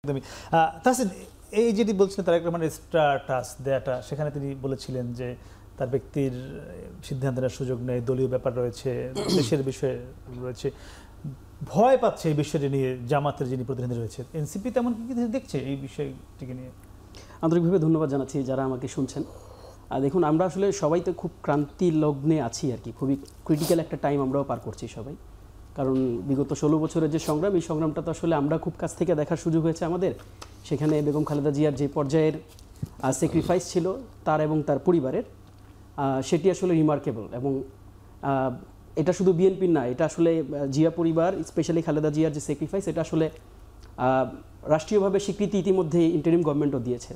একদমই। তাহসিন, এই যেটি বলছিলেন তারেক রহমানের স্ট্যাটাস দেয়াটা, সেখানে তিনি বলেছিলেন যে তার ব্যক্তির সিদ্ধান্ত নেওয়ার সুযোগ নেই, দলীয় ব্যাপার রয়েছে, দেশের বিষয় রয়েছে, ভয় পাচ্ছে এই বিষয়টি নিয়ে জামাতের যিনি প্রতিনিধি রয়েছে। এনসিপি তেমন কি দেখছে এই বিষয়টিকে নিয়ে? আন্তরিকভাবে ধন্যবাদ জানাচ্ছি যারা আমাকে শুনছেন। দেখুন, আমরা আসলে সবাই তো খুব ক্রান্তি লগ্নে আছি আর কি, খুবই ক্রিটিক্যাল একটা টাইম আমরাও পার করছি সবাই। কারণ বিগত 16 বছরের যে সংগ্রাম, এই সংগ্রামটা তো আসলে আমরা খুব কাছ থেকে দেখার সুযোগ হয়েছে আমাদের। সেখানে বেগম খালেদা জিয়ার যে পর্যায়ের স্যাক্রিফাইস ছিল তার এবং তার পরিবারের, সেটি আসলে রিমার্কেবল। এবং এটা শুধু বিএনপির না, এটা আসলে জিয়া পরিবার, স্পেশালি খালেদা জিয়ার যে স্যাক্রিফাইস, এটা আসলে রাষ্ট্রীয়ভাবে স্বীকৃতি ইতিমধ্যে ইন্টারিম গভর্নমেন্টও দিয়েছে।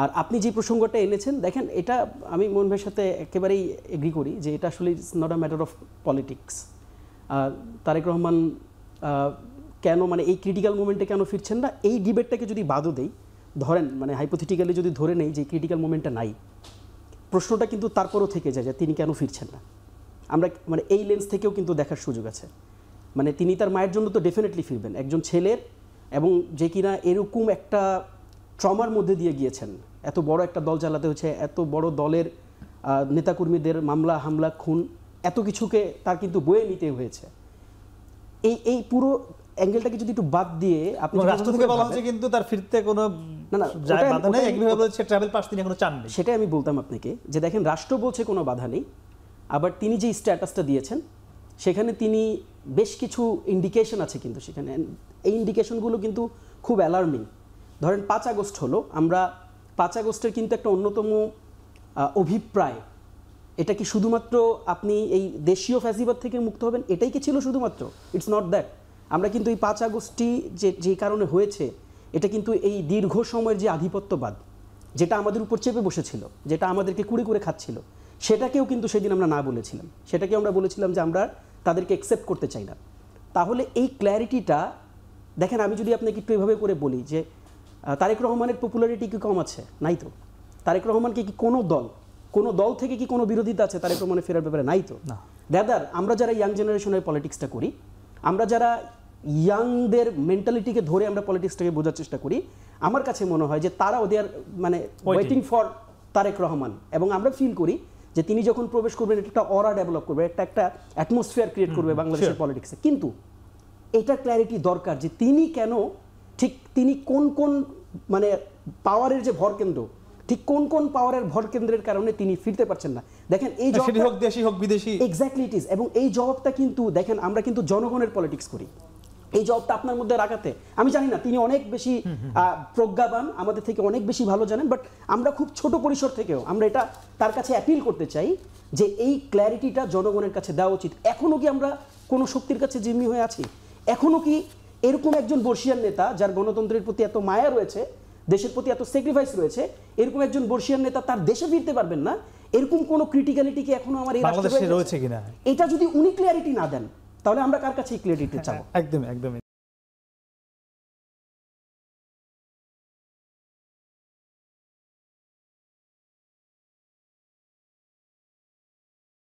আর আপনি যে প্রসঙ্গটা এনেছেন, দেখেন, এটা আমি মোহন ভাইয়ের সাথে একেবারেই এগ্রি করি যে এটা আসলে it's not a matter of politics. Tarique Rahman কেন এই ক্রিটিক্যাল মোমেন্টে কেন ফিরছেন না, এই ডিবেটটাকে যদি বাদও দেই, ধরেন হাইপোথেটিক্যালি যদি ধরে নেই যে ক্রিটিক্যাল মোমেন্টটা নাই, প্রশ্নটা কিন্তু তারপরও থেকে যায় যে তিনি কেন ফিরছেন না। আমরা এই লেন্স থেকেও কিন্তু দেখার সুযোগ আছে। তিনি তার মায়ের জন্য তো ডেফিনেটলি ফিরবেন, একজন ছেলের, এবং যে কিনা এরকম একটা ট্রমার মধ্যে দিয়ে গিয়েছেন, এত বড় একটা দল চালাতে হচ্ছে, এত বড় দলের নেতাকর্মীদের মামলা হামলা খুন, এত কিছুকে তার কিন্তু বয়ে নিতে হয়েছে। এই পুরো অ্যাঙ্গেলটাকে যদি একটু বাদ দিয়ে আপনি রাষ্ট্র থেকে বলা হচ্ছে কিন্তু তার ফিরতে কোনো বাধা নেই, একভাবে বলছে ট্রাভেল পাস তিনি এখনো চাননি। সেটাই আমি বলতাম আপনাকে যে দেখেন, রাষ্ট্র বলছে কোনো বাধা নেই, আবার তিনি যে স্ট্যাটাসটা দিয়েছেন সেখানে তিনি বেশ কিছু ইন্ডিকেশন আছে, কিন্তু সেখানে এই ইন্ডিকেশনগুলো কিন্তু খুব অ্যালার্মিং। ধরেন 5 আগস্ট হলো, আমরা 5 আগস্টের কিন্তু একটা অন্যতম অভিপ্রায়, এটা কি শুধুমাত্র আপনি এই দেশীয় ফ্যাসিবাদ থেকে মুক্ত হবেন, এটাই কি ছিল শুধুমাত্র? It's not that. আমরা কিন্তু এই 5 আগস্টটি যে কারণে হয়েছে, এটা কিন্তু এই দীর্ঘ সময়ের যে আধিপত্যবাদ, যেটা আমাদের উপর চেপে বসেছিল, যেটা আমাদেরকে কুড়ে কুড়ে খাচ্ছিল, সেটাকেও কিন্তু সেদিন আমরা না বলেছিলাম। সেটাকে আমরা বলেছিলাম যে আমরা তাদেরকে অ্যাকসেপ্ট করতে চাই না। তাহলে এই ক্ল্যারিটিটা দেখেন, আমি যদি আপনাকে একটু এভাবে করে বলি যে তারেক রহমানের পপুলারিটি কি কম আছে? নাই তো। তারেক রহমানকে কি কোনো দল থেকে কি কোনো বিরোধিতা আছে তারেক রহমানের ফেরার ব্যাপারে? নাই তো। দাদার, আমরা যারা ইয়াং জেনারেশনের পলিটিক্সটা করি, আমরা যারা ইয়াংদের মেন্টালিটিকে ধরে আমরা পলিটিক্সটাকে বোঝার চেষ্টা করি, আমার কাছে মনে হয় যে তারা ওদের ওয়েটিং ফর তারেক রহমান, এবং আমরা ফিল করি যে তিনি যখন প্রবেশ করবেন এটা একটা অরা ডেভেলপ করবে, একটা অ্যাটমসফিয়ার ক্রিয়েট করবে বাংলাদেশের পলিটিক্সে। কিন্তু এটা ক্ল্যারিটি দরকার যে তিনি কেন, ঠিক তিনি কোন পাওয়ারের যে ভরকেন্দ্র, ঠিক কোন পাওয়ারের ভরকেন্দ্রের কারণে তিনি ফিরতে পারছেন না। দেখেন, এই জবাবটা হোক দেশি হোক বিদেশি, এক্স্যাক্টলি ইট ইজ। এবং এই জবাবটা কিন্তু দেখেন, আমরা কিন্তু জনগণের পলিটিক্স করি, এই জবাবটা আপনার মধ্যে রাখাতে, আমি জানি না তিনি অনেক বেশি প্রজ্ঞাবান, আমাদের থেকে অনেক বেশি ভালো জানেন, বাট আমরা খুব ছোট পরিসর থেকেও আমরা এটা তার কাছে অ্যাপিল করতে চাই যে এই ক্ল্যারিটিটা জনগণের কাছে দেওয়া উচিত। এখনও কি আমরা কোনো শক্তির কাছে জিম্মি হয়ে আছি? এখনও কি এরকম একজন বর্ষিয়ান নেতা, যার গণতন্ত্রের প্রতি এত মায়া রয়েছে, দেশের প্রতি এত স্যাক্রিফাইস রয়েছে, এরকম একজন বর্ষিয়ান নেতা তার দেশে ফিরতে পারবেন না? এরকম কোনো ক্রিটিক্যালিটি কি এখনো আমার এই রাষ্ট্রে রয়েছে কিনা? এটা যদি উনি ক্লিয়ারিটি না দেন, তাহলে আমরা কার কাছে ক্লিয়ারিটি চাবো? একদমই।